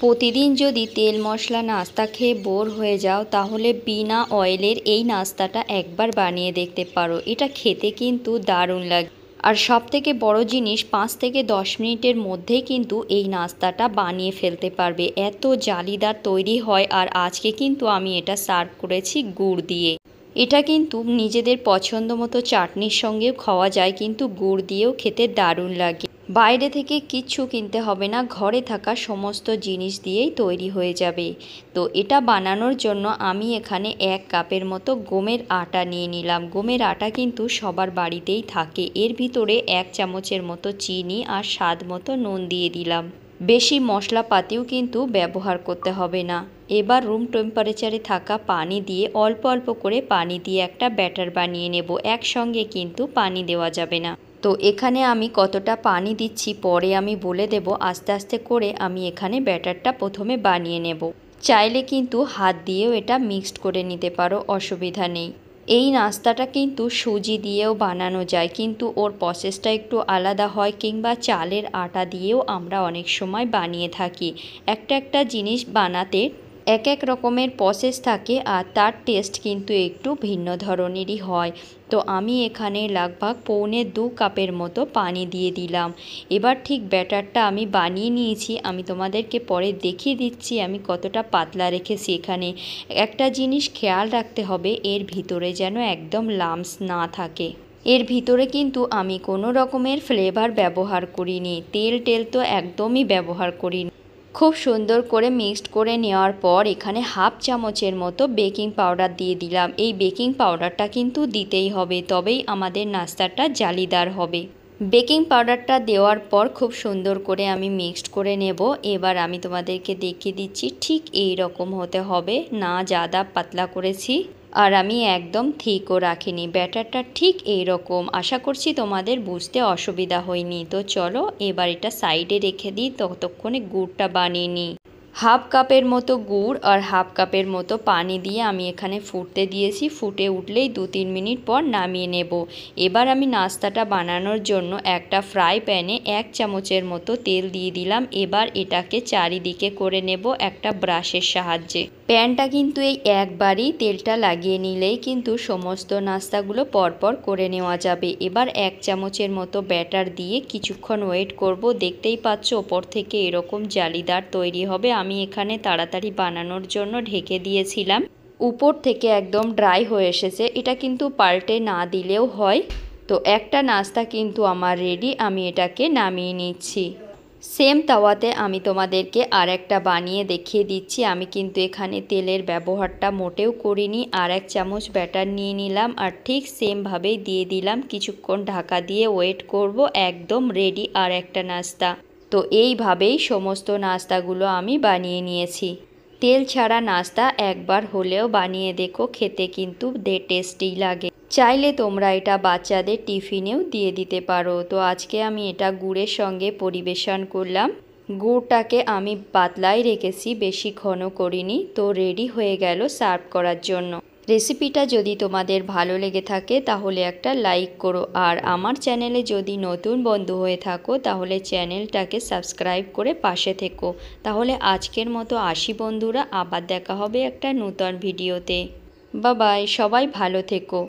প্রতিদিন যদি তেল মশলা নাস্তা খেয়ে বোর হয়ে যাও তাহলে বিনা অয়েলের এই নাস্তাটা একবার বানিয়ে দেখতে পারো। এটা খেতে কিন্তু দারুণ লাগে। আর সবথেকে বড় জিনিস 5 থেকে 10 মিনিটের মধ্যেই কিন্তু এই নাস্তাটা বানিয়ে ফেলতে পারবে, এত জালিদার তৈরি হয়। আর আজকে কিন্তু আমি এটা সার্ভ করেছি গুড় দিয়ে। এটা কিন্তু নিজেদের পছন্দ মতো চাটনির সঙ্গেও খাওয়া যায়, কিন্তু গুড় দিয়েও খেতে দারুণ লাগে। বাইরে থেকে কিচ্ছু কিনতে হবে না, ঘরে থাকা সমস্ত জিনিস দিয়েই তৈরি হয়ে যাবে। তো এটা বানানোর জন্য আমি এখানে 1 কাপের মতো গমের আটা নিয়ে নিলাম। গমের আটা কিন্তু সবার বাড়িতেই থাকে। এর ভিতরে 1 চামচের মতো চিনি আর স্বাদ মতো নুন দিয়ে দিলাম। বেশি মশলাপাতিও কিন্তু ব্যবহার করতে হবে না। এবার রুম টেম্পারেচারে থাকা পানি দিয়ে অল্প অল্প করে পানি দিয়ে একটা ব্যাটার বানিয়ে নেব। একসঙ্গে কিন্তু পানি দেওয়া যাবে না। তো এখানে আমি কতটা পানি দিচ্ছি পরে আমি বলে দেব। আস্তে আস্তে করে আমি এখানে ব্যাটারটা প্রথমে বানিয়ে নেব। চাইলে কিন্তু হাত দিয়েও এটা মিক্সড করে নিতে পারো, অসুবিধা নেই। এই নাস্তাটা কিন্তু সুজি দিয়েও বানানো যায়, কিন্তু ওর প্রসেসটা একটু আলাদা হয়, কিংবা চালের আটা দিয়েও আমরা অনেক সময় বানিয়ে থাকি। একটা জিনিস বানাতে এক এক রকমের প্রসেস থাকে আর তার টেস্ট কিন্তু একটু ভিন্ন ধরনেরই হয়। তো আমি এখানে লগভগ 1.25 কাপের মতো পানি দিয়ে দিলাম। এবার ঠিক ব্যাটারটা আমি বানিয়ে নিয়েছি, আমি তোমাদেরকে পরে দেখিয়ে দিচ্ছি আমি কতটা পাতলা রেখেছি। এখানে একটা জিনিস খেয়াল রাখতে হবে, এর ভিতরে যেন একদম লাম্পস না থাকে। এর ভিতরে কিন্তু আমি কোনো রকমের ফ্লেভার ব্যবহার করিনি, তেল তো একদমই ব্যবহার করিনি। খুব সুন্দর করে মিক্সড করে নেওয়ার পর এখানে 1/2 চামচের মতো বেকিং পাউডার দিয়ে দিলাম। এই বেকিং পাউডারটা কিন্তু দিতেই হবে, তবেই আমাদের নাস্তাটা জালিদার হবে। বেকিং পাউডারটা দেওয়ার পর খুব সুন্দর করে আমি মিক্সড করে নেব। এবার আমি তোমাদেরকে দেখিয়ে দিচ্ছি, ঠিক এই রকম হতে হবে, না ज़्यादा পাতলা করেছি আর আমি একদম থিকও রাখিনি। ব্যাটারটা ঠিক এই রকম। আশা করছি তোমাদের বুঝতে অসুবিধা হয়নি। তো চলো এবার এটা সাইডে রেখে দিই, ততক্ষণে গুড়টা বানিয়ে নিই। 1/2 কাপের মতো গুড় আর 1/2 কাপের মতো পানি দিয়ে আমি এখানে ফুটতে দিয়েছি। ফুটে উঠলেই 2-3 মিনিট পর নামিয়ে নেব। এবার আমি নাস্তাটা বানানোর জন্য একটা ফ্রাই প্যানে 1 চামচের মতো তেল দিয়ে দিলাম। এবার এটাকে চারিদিকে করে নেব একটা ব্রাশের সাহায্যে। প্যানটা কিন্তু এই একবারই তেলটা লাগিয়ে নিলেই কিন্তু সমস্ত নাস্তাগুলো পরপর করে নেওয়া যাবে। এবার 1 চামচের মতো ব্যাটার দিয়ে কিছুক্ষণ ওয়েট করব। দেখতেই পাচ্ছ ওপর থেকে এরকম জালিদার তৈরি হবে। আমি এখানে তাড়াতাড়ি বানানোর জন্য ঢেকে দিয়েছিলাম। উপর থেকে একদম ড্রাই হয়ে এসেছে, এটা কিন্তু পাল্টে না দিলেও হয়। তো একটা নাস্তা কিন্তু আমার রেডি, আমি এটাকে নামিয়ে নিচ্ছি। সেম তাওয়াতে আমি তোমাদেরকে আর একটা বানিয়ে দেখিয়ে দিচ্ছি। আমি কিন্তু এখানে তেলের ব্যবহারটা মোটেও করিনি। আর 1 চামচ ব্যাটার নিয়ে নিলাম আর ঠিক সেমভাবেই দিয়ে দিলাম। কিছুক্ষণ ঢাকা দিয়ে ওয়েট করব। একদম রেডি আর একটা নাস্তা। তো এইভাবেই সমস্ত নাস্তাগুলো আমি বানিয়ে নিয়েছি। তেল ছাড়া নাস্তা একবার হলেও বানিয়ে দেখো, খেতে কিন্তু টেস্টি লাগে। চাইলে তোমরা এটা বাচ্চাদের টিফিনেও দিয়ে দিতে পারো। তো আজকে আমি এটা গুড়ের সঙ্গে পরিবেশন করলাম। গুড়টাকে আমি পাতলাই রেখেছি, বেশি ঘন করিনি। তো রেডি হয়ে গেল সার্ভ করার জন্য। রেসিপিটা যদি তোমাদের ভালো লেগে থাকে তাহলে একটা লাইক করো। আর আমার চ্যানেলে যদি নতুন বন্ধু হয়ে থাকো তাহলে চ্যানেলটাকে সাবস্ক্রাইব করে পাশে থেকো। তাহলে আজকের মতো আসি বন্ধুরা, আবার দেখা হবে একটা নতুন ভিডিওতে। বাই বাই, সবাই ভালো থেকো।